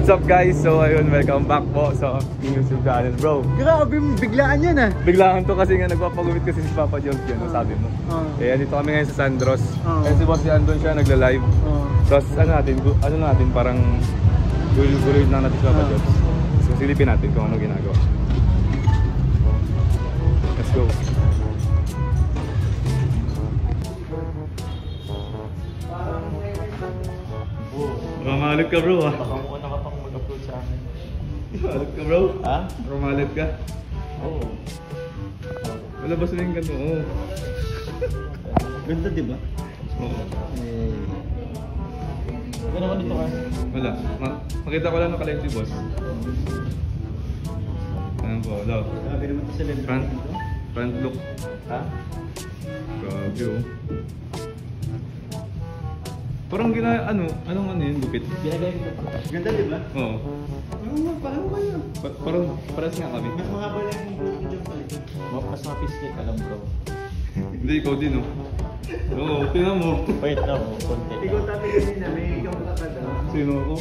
What's up guys? So ayun, welcome back po sa YouTube channel, bro. Grabe, biglaan yan ah. Biglaan to kasi nga nagpapagupit kasi si Papa Jones yan, sabi mo. Eh dito kami ngayon sa Sandros. Eh si Boss yan doon siya nagla-live. Tapos ano natin parang gulo-guloy lang natin si Papa Jones. So silipin natin kung ano ginagawa. Let's go. Ramalit ka bro ha? Baka mukha na ka pang mag-upload sa akin. Ramalit ka bro? Ha? Ramalit ka? Oo. Wala ba sila yung ganito? Oo. Ganda diba? Oo. Gano'n ka dito ka? Wala. Makita ko lang nakalive si boss. Ayan po, love. Grabe naman ito celebrity. Front look. Ha? Grabe oh. Parang anong ano yun, gupit? Ginagay ko. Ganda diba? Oo. Parang kayo. Parang paras nga kami. Mas mahaba lang yung buhok ni John pala. Mas mapislit ka lang bro. Hindi, ikaw din oh. Oo, tingnan mo. Wait na mo, konti Ikaw lang. tabi kasi na may ikaw nakakada. Sino ako?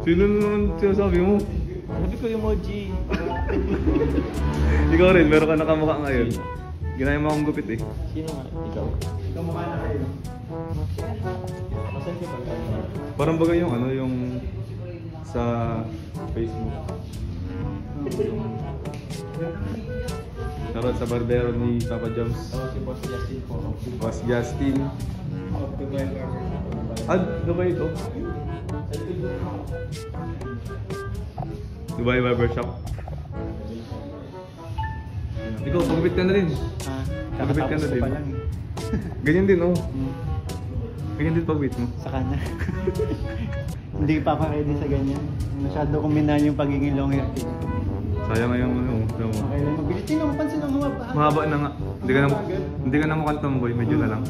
Sino naman sinasabi mo? Sabi ko emoji. Ikaw rin, meron ka nakamukha ngayon. Ginaya mo akong gupit eh. Sino nga? Ikaw? Kamukha na kayo. Masan ka pag Parang bagay yung yung sa Facebook. Charot sa barbero ni Papa Jones. Tawag si Boss Justin po. Boss Justin. Dubai ito? Dubai Barbershop. Ikaw, pagupit ka na rin. Pagupit ka na din. Ganyan din oh. Ganyan din pagupit mo. Sa kanya. Hindi pa ready sa ganyan. Masyado kong minahal yung pagiging long hair. Sayang nga yung ano. Okay lang, mabilis. Tingnan mo, pansin ang humaba. Mahaba na nga. Hindi ka na mukhang tomboy, medyo na lang.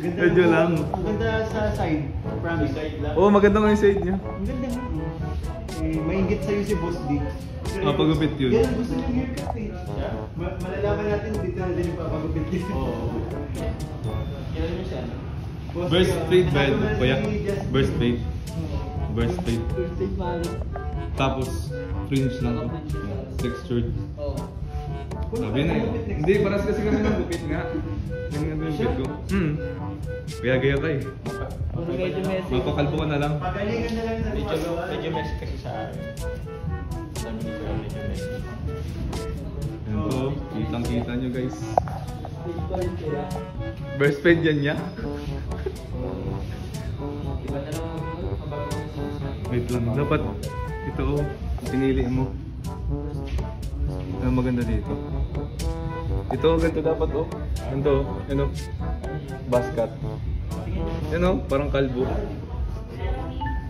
Medyo lang. Ang ganda sa side. Promise. Side lang. Oo, maganda nga yung side niya. Ang ganda nga. Maingit sa'yo si Boss D. Papagupit yun. Yan, gusto niyang haircut eh. Malalaman natin dito na din yung papagupit yun. Oo. Kilala mo siya? Burst fade ba yun, kuya? Burst fade. Burst fade. Tapos, fringe lang to. Textured. Sabi na yun. Hindi, paras kasi kami ng gupit nga. Yung gupit ko. Gaya-gaya ka eh. Medyo messy. Mapakalbo ka na lang. Pagalingan na lang sa Medyo messy kasi sa akin. Sabi ni Kuya, medyo messy. Yan po, kitang-kita nyo guys. Burst fade yan niya. Iba na lang ang Wait lang, dapat ito oh, pinili mo. Ano maganda dito? Ito, ganito dapat oh. Ganito oh, ano? Buzz cut. Yan oh, parang kalbo.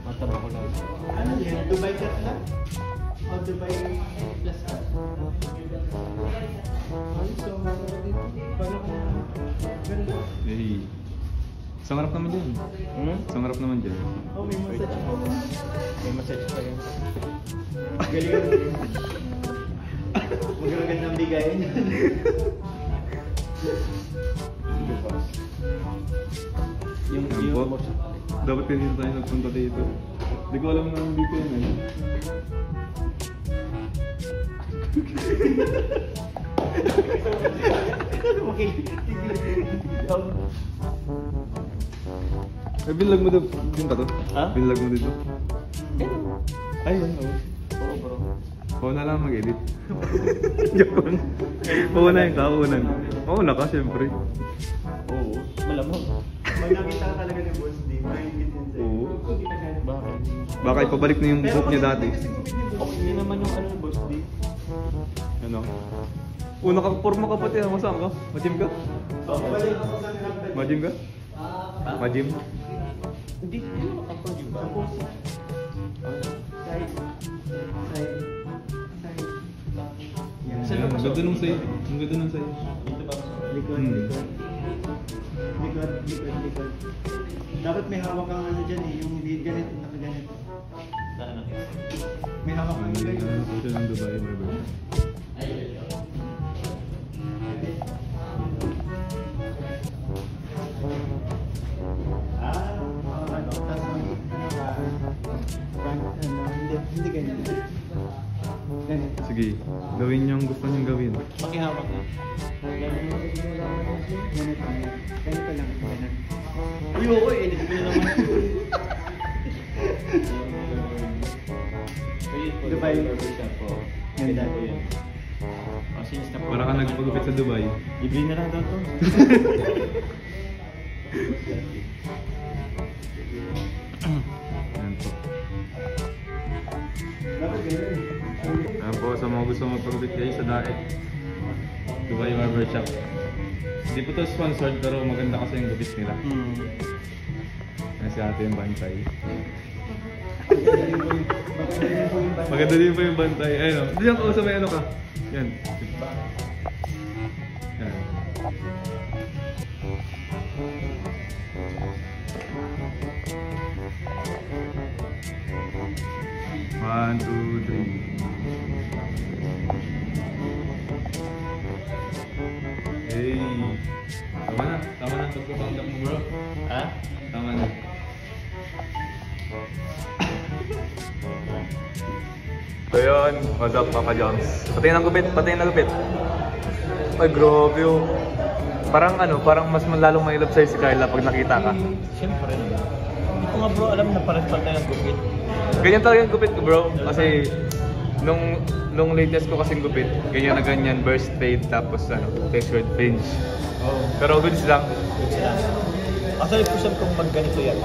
mataba ko lang. Ano yan? Dubai cut lang? O Dubai plus cut? Ay, so paano ka ganda? Hey. Sangarap naman dyan. Sangarap naman dyan. Oh, may massage po. May message pa yun. Galingan mo yun. Magaganda ng bigayan yun. Yung Yan po. Dapat kanina tayo nagpunta dito. Hindi ko alam naman dito yun eh. Okay. Ay, binlag mo din ba to? Ha? Binlag mo dito? Ganun. Ay, yan oh. Oo bro. Oo na lang mag-edit. Joke lang. Uunahin ka, uunan. Mauna ka, syempre. Oo. Malamang. Pag nakita ka talaga ni Boss D, mahingit yun sa'yo. Oo. Bakit? Baka ipabalik na yung book niya dati. Okay naman yung ano Boss D. Ano? Una ka, forma ka pati. Masaan ka? Majim ka? Majim ka? Majim? Hindi naman ako yung ba? Side. Side. Side. Yan. Ang ganda nung sa'yo. Ang ganda nung sa'yo. Dito ba? Likod, likod. Likod, likod, likod. Dapat may hawak kang ano dyan eh, yung hindi ganito, nakaganito. Saan? May hawak kang ganito. Ito ng Dubai, barber. Hindi ganyan. Ganito. Sige, gawin yung gusto niyong gawin. Pakihawak na. Ganito. Ganito lang. Ganito. Ayoko, edit ko na naman. Dubai. Barbershop po. Ganda. Po yun. Since na po. Para ka nagpagupit sa Dubai. Libre na lang daw to. Ayan po. Dapat ganyan. Ayan po, sa mga gusto magpagupit kayo sa Daet. Dubai Barbershop. Hindi po to sponsored pero maganda kasi yung gupit nila. Ayan si ate yung bantay. Maganda din po yung bantay. Ayun o. Diyan ko sa may ano ka. Yan. Yan. One, two, three. Hey. Tama na. Tama na pagkapanggap mo bro. Ha? Tama na. So yun, what's up Papa Jones? Patayin ng gupit, patayin ng gupit. Ay grabe oh. Parang ano, parang mas lalong may love sa'yo si Carla pag nakita ka. Siyempre naman. Hindi ko nga bro alam na parang tayo ng gupit. Ganyan talaga yung gupit ko bro. Kasi nung latest ko kasing gupit, ganyan na ganyan, burst fade tapos ano, textured fringe. Oo. Pero goods lang, Good sila. Actually, pusan kong magganito yan.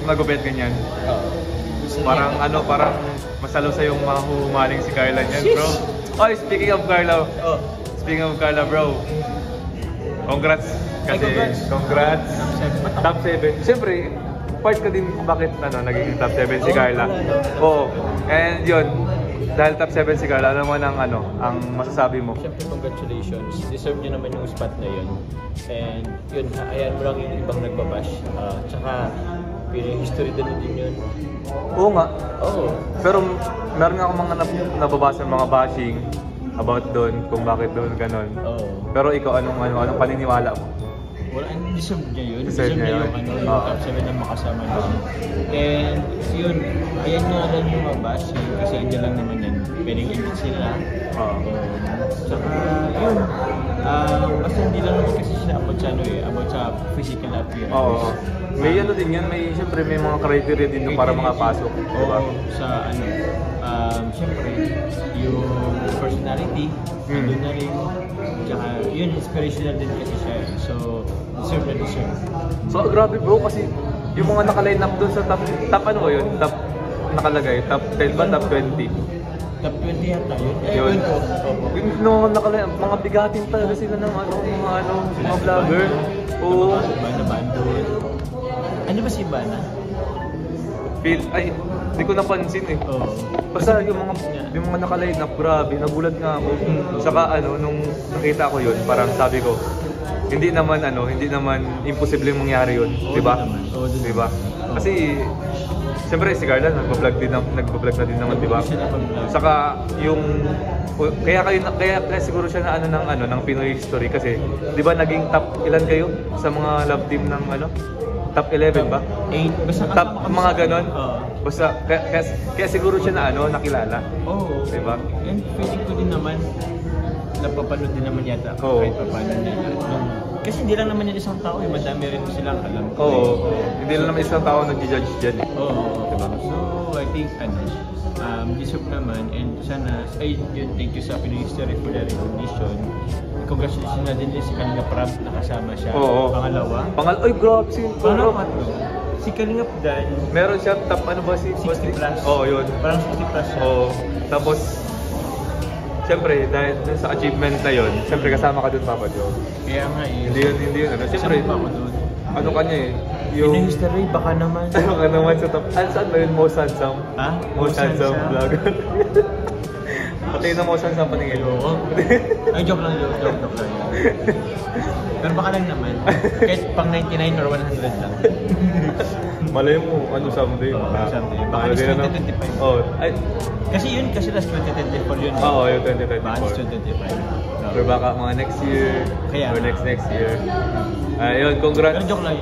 magupit ganyan. Oo. Parang ano, parang masalo sa yung mahuhumaling si Carla niyan bro. Oy, speaking of Carla, Oh. speaking of Carla bro, congrats. Kasi congrats. Top 7. Siyempre, part ka din kung bakit ano, naging top 7 si Carla. Oo. And yun, dahil top 7 si Carla, alam mo ng ano, ang masasabi mo. Siyempre, congratulations. Deserve niyo naman yung spot na yun. And yun, ayan mo lang yung ibang nagbabash. Tsaka, yung history din yun. Oo nga. Oo. Pero meron nga akong mga nababasa mga bashing about doon, kung bakit doon, ganon. Oo. Pero ikaw, anong paniniwala mo? Wala, deserve niya yun. Deserve niya yung, yun. yung Oo. top 7 na makasama niya. And yun, ayan nga lang yung mabash. Kasi andyan lang naman yan. Pwedeng edit sila. Oo. Tsaka yun. Basta hindi lang naman kasi siya about sa ano about sa physical appearance. Oo. May ano din yan, siyempre may mga criteria din doon para makapasok. Diba? Oo, sa ano, siyempre, yung personality, doon na rin. Tsaka yun, inspirational din kasi siya. So, deserve na deserve. So grabe bro, kasi yung mga naka-line up doon sa top ano ba yun? Top nakalagay, top 10 ba, top 20? Top 20 yata yun. Yun. Yun po. Yung mga naka-line up, mga bigatin talaga sila ng mga vlogger. Oo. Ibana Bandol. Ano ba si Ibana? Ay, hindi ko napansin eh. Oo. Basta yung mga naka-line up, grabe, nagulat nga ako. Saka ano, nung nakita ko yun, parang sabi ko, hindi naman imposible mangyari yun, Oo, di ba? naman. Oo, din Di ba? Kasi siyempre si Carla nagba-vlog na din naman, di ba? Saka yung kaya siguro siya na ng Pinoy History kasi di ba naging top ilan kayo sa mga love team ng top 11 ba? 8. Basta Top mga ganon. Oo. Basta kaya siguro siya na nakilala. Oo. Di ba? And feeling ko din naman, napapanood din naman yata Oo. kahit paano nila. Kasi hindi lang naman yung isang tao, madami rin silang alam ko. Oo. Hindi lang naman isang tao nag-judge dyan eh. Oo. Diba? So, I think, deserve naman and sana, yun, thank you sa Pinoy History for the recognition. Congratulations na din si Kalinga Prab, nakasama siya. Oo. Pangalawa. Ay, grabe si Pangalawa. Si Kalinga Dan, Meron siya top ano ba si 60 plus. Oo, yun. Parang 60 plus siya. Oo. Tapos siyempre dahil dun sa achievement na yun, siyempre kasama ka dun Papa Joe. Kaya nga eh. Hindi yun ano. Siyempre, Kasama pa ako doon. ano kanya eh. Pinoy History, baka naman. Ano ka naman sa top. Saan ba yun? Most handsome? Ha? Most handsome vlog. Pati na most handsome paningin. Oo. Ay, joke lang. Pero baka lang naman. Kahit pang 99 or 100 lang. Malay mo, someday. Someday. Baka is 2025. Oo. Ay, Kasi last 2024 yun. oo, yung 2024. Baka is 2025. Or baka mga next year. Kaya Or nga. next year. Ayun, congrats. Pero joke lang.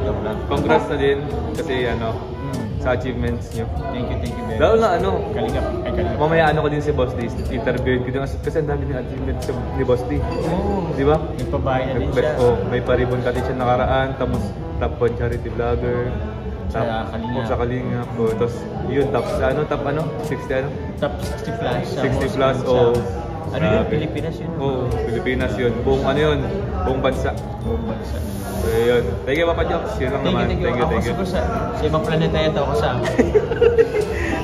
Congrats na din kasi sa achievements nyo. Thank you very Lalo much. na ano, Kalingap. Ay, Kalingap. mamaya ano ko din si Boss D, interviewin ko din kasi ang dami ng achievements ni Boss D. Oo. Di ba? Nagpabahay na din siya. Oh, may paribon ka din siya nakaraan, tapos top 1 charity vlogger. Sa Kalingap. Sa Kalingap. Oh, tapos yun, top 60 ano? Top 60 plus. 60 plus, oh. Ano yun? Grabe. Pilipinas yun? Oo, Pilipinas yun. Buong ano yun, buong bansa. Buong bansa. So yun. Thank you Papa Jobs. Yun lang naman. Thank you. Ako siguro sa ibang planeta yata ako kasama.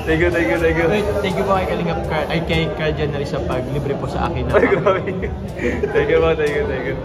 Thank you. Wait, thank you po kay Kalingap Carl. Ay, kay Carl January sa paglibre po sa akin. Ay, grabe. Thank you.